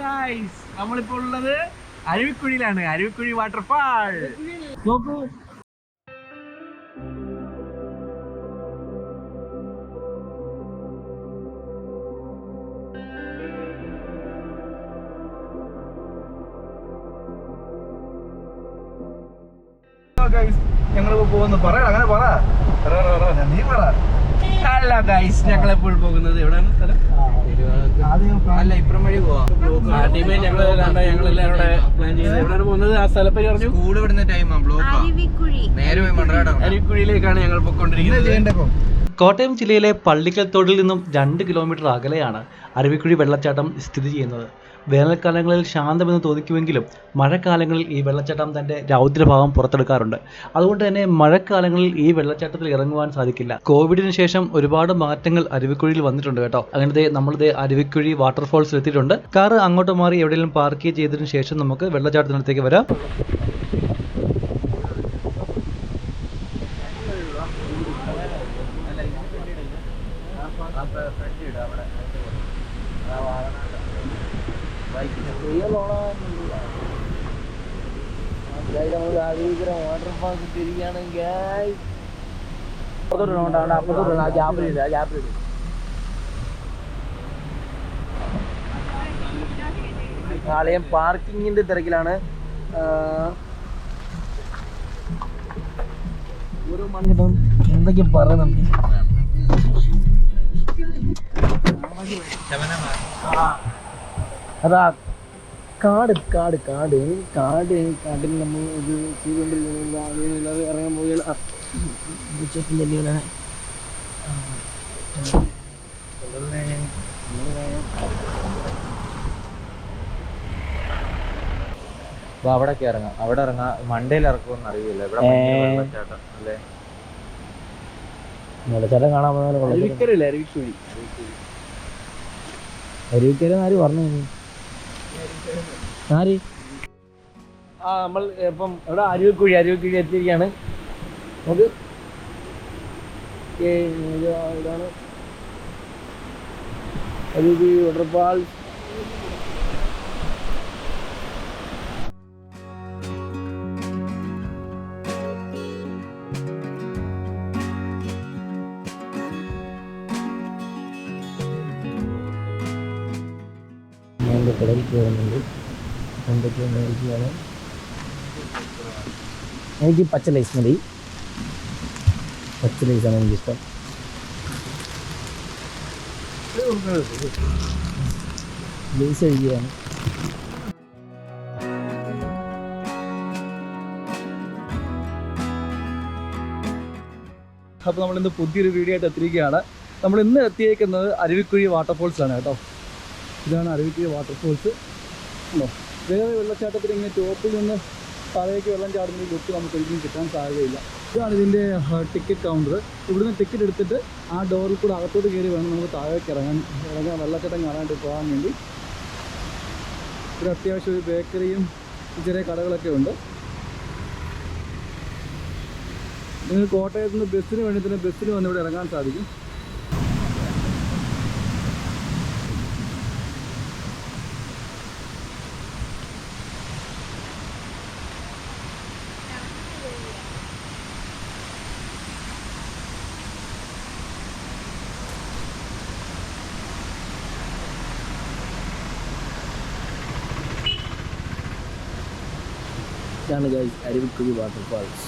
guys, നമ്മളിപ്പോൾ ഉള്ളത് അരുവിക്കുഴിയിലാണ്. Aruvikkuzhi waterfall നോക്കൂ. ഞങ്ങളിപ്പോ പോകുന്നു. പറ അങ്ങനെ പറ നീ പറ. അല്ല ഗൈസ്, ഞങ്ങളെപ്പോൾ പോകുന്നത് എവിടെയാണ് സ്ഥലം? അല്ല, ഇപ്പുറം വഴി പോവാം. ആദ്യമേ ഞങ്ങളെല്ലാം ഇവിടെ പ്ലാൻ ചെയ്ത് എവിടെയാണ് പോകുന്നത്? ആ സ്ഥലപ്പേര് പറഞ്ഞു. സ്കൂൾ വിടുന്ന ടൈമാണ് ബ്ലോക്ക്. നേരെ അരുവിക്കുഴിയിലേക്കാണ് ഞങ്ങൾ പോയിക്കൊണ്ടിരിക്കുന്നത്. കോട്ടയം ജില്ലയിലെ പള്ളിക്കൽത്തോടിൽ നിന്നും 2 കിലോമീറ്റർ അകലെയാണ് അരുവിക്കുഴി വെള്ളച്ചാട്ടം സ്ഥിതി ചെയ്യുന്നത്. വേനൽക്കാലങ്ങളിൽ ശാന്തമെന്ന് തോന്നിക്കുമെങ്കിലും മഴക്കാലങ്ങളിൽ ഈ വെള്ളച്ചാട്ടം തൻ്റെ രൗദ്രഭാവം പുറത്തെടുക്കാറുണ്ട്. അതുകൊണ്ട് തന്നെ മഴക്കാലങ്ങളിൽ ഈ വെള്ളച്ചാട്ടത്തിൽ ഇറങ്ങുവാൻ സാധിക്കില്ല. കോവിഡിന് ശേഷം ഒരുപാട് മാറ്റങ്ങൾ അരുവിക്കുഴിയിൽ വന്നിട്ടുണ്ട് കേട്ടോ. അങ്ങനത്തെ നമ്മളിത് അരുവിക്കുഴി വാട്ടർഫോൾസിൽ എത്തിയിട്ടുണ്ട്. കാറ് അങ്ങോട്ട് മാറി എവിടെയെങ്കിലും പാർക്ക് ചെയ്തതിനു ശേഷം നമുക്ക് വെള്ളച്ചാട്ടത്തിനടുത്തേക്ക് വരാം. വാട്ടർഫാൾസ് തിരികെയാണ്. ആളെയും പാർക്കിങ്ങിന്റെ തിരക്കിലാണ്. ഓരോ മണിക്കിട്ടും എന്തൊക്കെ പറയുന്നുണ്ട്. അതാ കാടിൽ നമ്മൾ ഇത് ചെയ്തുകൊണ്ടിരിക്കുന്നത്. ഇറങ്ങാൻ പോവുകയാണ്. അപ്പൊ അവിടൊക്കെ ഇറങ്ങാം. അവിടെ ഇറങ്ങാം. മണ്ടയിൽ ഇറക്കുമെന്ന് അറിയില്ല. വെള്ളച്ചാട്ടം കാണാൻ അരുവിക്കര ആര് പറഞ്ഞു? ആര്? നമ്മൾ ഇപ്പം ഇവിടെ അരുവിക്കുഴി എത്തിയിരിക്കുകയാണ്. നമുക്ക് ഇതാണ് അരുവിക്കുഴി വാട്ടർഫാൾ. കടയിൽ കയറുന്നുണ്ട്. എന്തൊക്കെയോ മേടിക്കുകയാണ്. എനിക്ക് പച്ച ലൈസ് മതി. പച്ച ലൈസാണ് എനിക്കിഷ്ടം. ലൈസ് കഴിക്കുകയാണ്. അപ്പോൾ നമ്മളിന്ന് പുതിയൊരു വീഡിയോ ആയിട്ട് എത്തിയിരിക്കുകയാണ്. നമ്മൾ ഇന്ന് എത്തിയേക്കുന്നത് അരുവിക്കുഴി വാട്ടർഫോൾസിലാണ് കേട്ടോ. ഇതാണ് അരുവിക്കുഴി വാട്ടർഫോൾസ്. വേറെ വെള്ളച്ചാട്ടത്തിൽ ഇങ്ങനെ ടോപ്പിൽ നിന്ന് താഴേക്ക് വെള്ളം ചാടുന്ന ലുക്ക് നമുക്ക് ഒരിക്കലും കിട്ടാൻ സാധ്യതയില്ല. ഇതാണ് ഇതിൻ്റെ ടിക്കറ്റ് കൗണ്ടർ. ഇവിടുന്ന് ടിക്കറ്റ് എടുത്തിട്ട് ആ ഡോറിൽ കൂടെ അകത്തോട്ട് കയറി വേണം നമുക്ക് താഴേക്ക് ഇറങ്ങാൻ വെള്ളച്ചാട്ടം കാണാനായിട്ട് പോകാൻ വേണ്ടി. ഇവിടെ അത്യാവശ്യം ഒരു ബേക്കറിയും ചെറിയ കടകളൊക്കെ ഉണ്ട്. നിങ്ങൾ കോട്ടയത്ത് നിന്ന് ബസ്സിന് വേണ്ടി തന്നെ ബസ്സിന് വന്ന് ഇവിടെ ഇറങ്ങാൻ സാധിക്കും. ഇതാണ് guys Aruvikkuzhi waterfalls.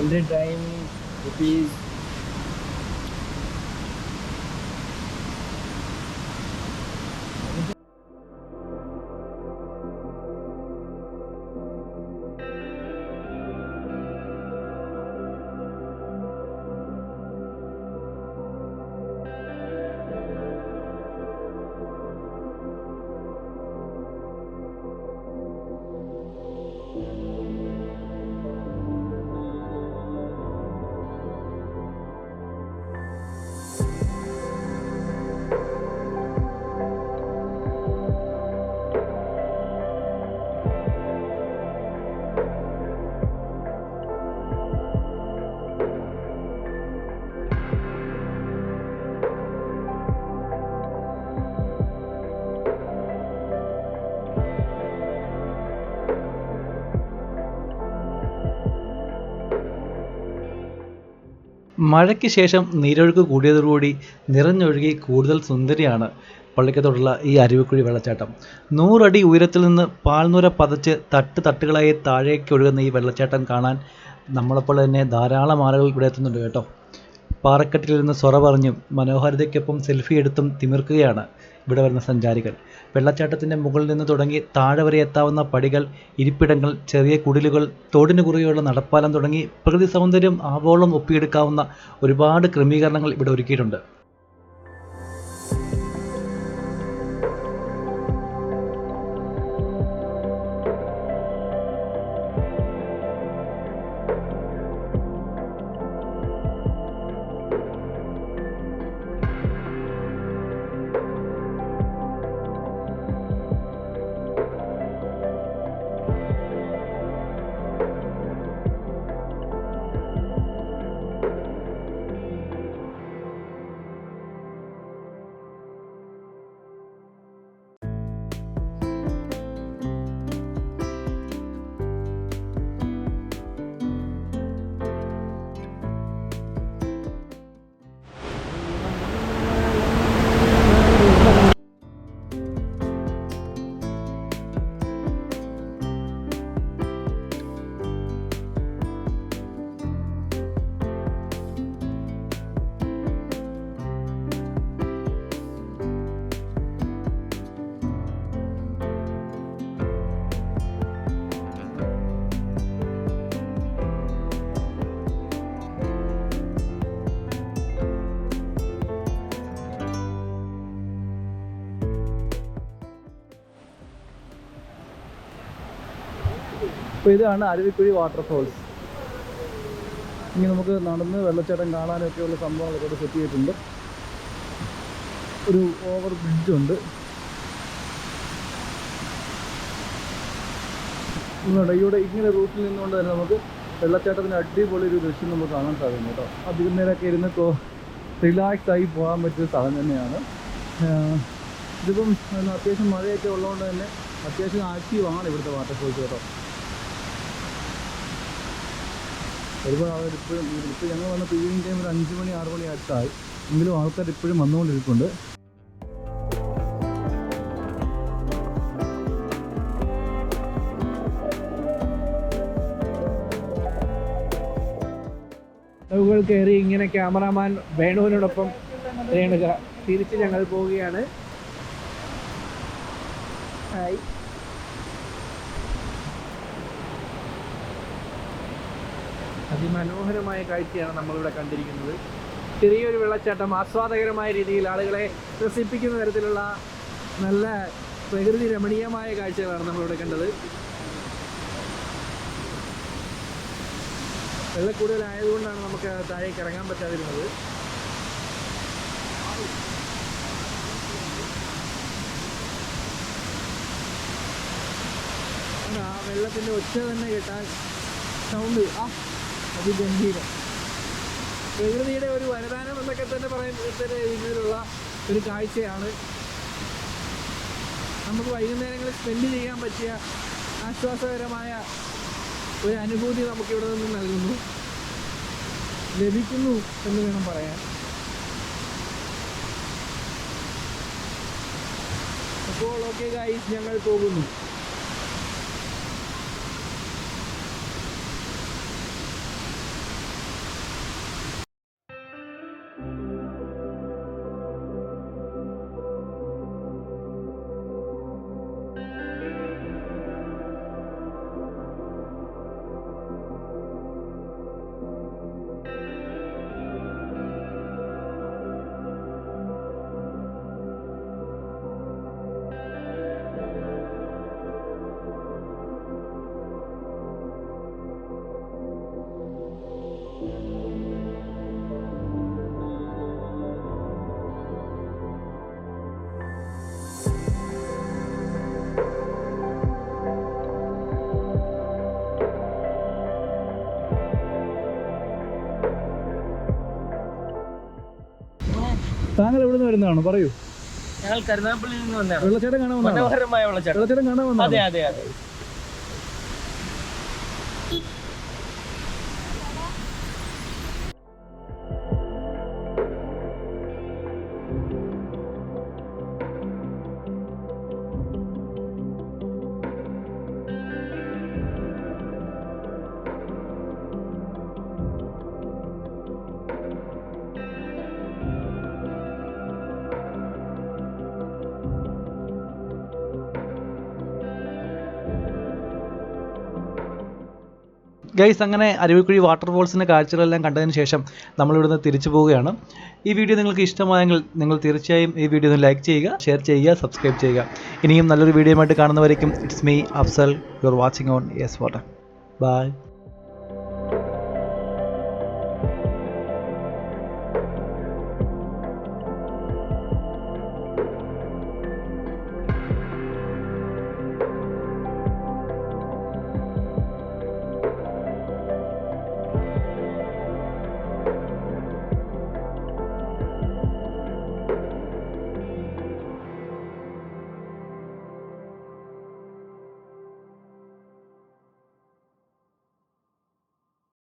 Entry time rupees. മഴയ്ക്ക് ശേഷം നീരൊഴുക്ക് കൂടിയതോടുകൂടി നിറഞ്ഞൊഴുകി കൂടുതൽ സുന്ദരിയാണ് പള്ളിക്കത്തോടുള്ള ഈ അരുവിക്കുഴി വെള്ളച്ചാട്ടം. 100 അടി ഉയരത്തിൽ നിന്ന് പാൽനുര പതച്ച് തട്ടുകളായി താഴേക്ക് ഒഴുകുന്ന ഈ വെള്ളച്ചാട്ടം കാണാൻ നമ്മളെപ്പോലെ തന്നെ ധാരാളം ആളുകൾ ഇവിടെ എത്തുന്നുണ്ട് കേട്ടോ. പാറക്കെട്ടിലിരുന്ന് സൊറ പറഞ്ഞും മനോഹാരിതയ്ക്കൊപ്പം സെൽഫി എടുത്തും തിമിർക്കുകയാണ് ഇവിടെ വരുന്ന സഞ്ചാരികൾ. വെള്ളച്ചാട്ടത്തിൻ്റെ മുകളിൽ നിന്ന് തുടങ്ങി താഴെ വരെ എത്താവുന്ന പടികൾ, ഇരിപ്പിടങ്ങൾ, ചെറിയ കുടിലുകൾ, തോടിന് കുറുകെയുള്ള നടപ്പാലം തുടങ്ങി പ്രകൃതി സൗന്ദര്യം ആവോളം ഒപ്പിയെടുക്കാവുന്ന ഒരുപാട് ക്രമീകരണങ്ങൾ ഇവിടെ ഒരുക്കിയിട്ടുണ്ട്. അപ്പോൾ ഇതാണ് അരുവിക്കുഴി വാട്ടർഫോൾസ്. ഇനി നമുക്ക് നടന്ന് വെള്ളച്ചാട്ടം കാണാനൊക്കെയുള്ള സംഭവങ്ങളൊക്കെ ഇവിടെ സെറ്റ് ചെയ്തിട്ടുണ്ട്. ഒരു ഓവർ ബ്രിഡ്ജുണ്ട്. ഇവിടെ ഇങ്ങനെ റൂട്ടിൽ നിന്നുകൊണ്ട് തന്നെ നമുക്ക് വെള്ളച്ചാട്ടത്തിന് അടിപൊളി ഒരു ദൃശ്യം നമുക്ക് കാണാൻ സാധിക്കും കേട്ടോ. അധികം നേരമൊക്കെ ഇരുന്ന് റിലാക്സ് ആയി പോകാൻ പറ്റിയ സ്ഥലം തന്നെയാണ്. ഇതിപ്പം അത്യാവശ്യം മഴയൊക്കെ ഉള്ളതുകൊണ്ട് തന്നെ അത്യാവശ്യം ആക്റ്റീവാണ് ഇവിടുത്തെ വാട്ടർഫോൾസ് കേട്ടോ. ഒരുപാട് ആൾക്കാർ ഇപ്പോഴും ഞങ്ങൾ വന്നപ്പോൾ ഈവനിങ് ടൈം ഒരു 5 മണി 6 മണി അടുത്തായി, എങ്കിലും ആൾക്കാർ ഇപ്പോഴും വന്നുകൊണ്ടിരിക്കുന്നുണ്ട്. മുകൾ കയറി ഇങ്ങനെ ക്യാമറാമാൻ വേണുവിനോടൊപ്പം രേണുക തിരിച്ച് ഞങ്ങൾ പോവുകയാണ്. ഹായ്. അതിമനോഹരമായ കാഴ്ചയാണ് നമ്മളിവിടെ കണ്ടിരിക്കുന്നത്. ചെറിയൊരു വെള്ളച്ചാട്ടം ആസ്വാദകരമായ രീതിയിൽ ആളുകളെ രസിപ്പിക്കുന്ന തരത്തിലുള്ള നല്ല പ്രകൃതി രമണീയമായ കാഴ്ചകളാണ് നമ്മളിവിടെ കണ്ടത്. വെള്ളം കൂടുതലായതുകൊണ്ടാണ് നമുക്ക് താഴേക്ക് ഇറങ്ങാൻ പറ്റാതിരുന്നത്. ആ വെള്ളത്തിൻ്റെ ഒച്ച തന്നെ കേട്ടാൽ സൗണ്ട് അതിഗംഭീരം. പ്രകൃതിയുടെ ഒരു വരദാനം എന്നൊക്കെ തന്നെ പറയുന്ന രീതിയിലുള്ള ഒരു കാഴ്ചയാണ്. നമുക്ക് വൈകുന്നേരങ്ങളിൽ സ്പെൻഡ് ചെയ്യാൻ പറ്റിയ ആശ്വാസകരമായ ഒരു അനുഭൂതി നമുക്കിവിടെ നിന്ന് നൽകുന്നു, ലഭിക്കുന്നു എന്ന് വേണം പറയാൻ. അപ്പോൾ ഓക്കെ ഗൈസ്, ഞങ്ങൾ പോകുന്നു. താങ്കൾ എവിടെ നിന്ന് വരുന്നതാണോ? പറയൂ. ഞങ്ങൾ കരുനാഗപ്പള്ളിയിൽ നിന്ന് വന്നതാണ്. വെള്ളച്ചാട്ടം കാണാൻ വന്നതാണ്. മനോഹരമായ വെള്ളച്ചാട്ടം കാണാൻ വന്നതാണ്. അതെ അതെ അതെ. ഗൈസ്, അങ്ങനെ അരുവിക്കുഴി വാട്ടർഫോൾസിൻ്റെ കാഴ്ചകളെല്ലാം കണ്ടതിന് ശേഷം നമ്മളിവിടുന്ന് തിരിച്ചു പോവുകയാണ്. ഈ വീഡിയോ നിങ്ങൾക്ക് ഇഷ്ടമായെങ്കിൽ നിങ്ങൾ തീർച്ചയായും ഈ വീഡിയോ ഒന്ന് ലൈക്ക് ചെയ്യുക, ഷെയർ ചെയ്യുക, സബ്സ്ക്രൈബ് ചെയ്യുക. ഇനിയും നല്ലൊരു വീഡിയോയുമായിട്ട് കാണുന്നവരേക്കും it's me Afsal, you are watching on yes water. By.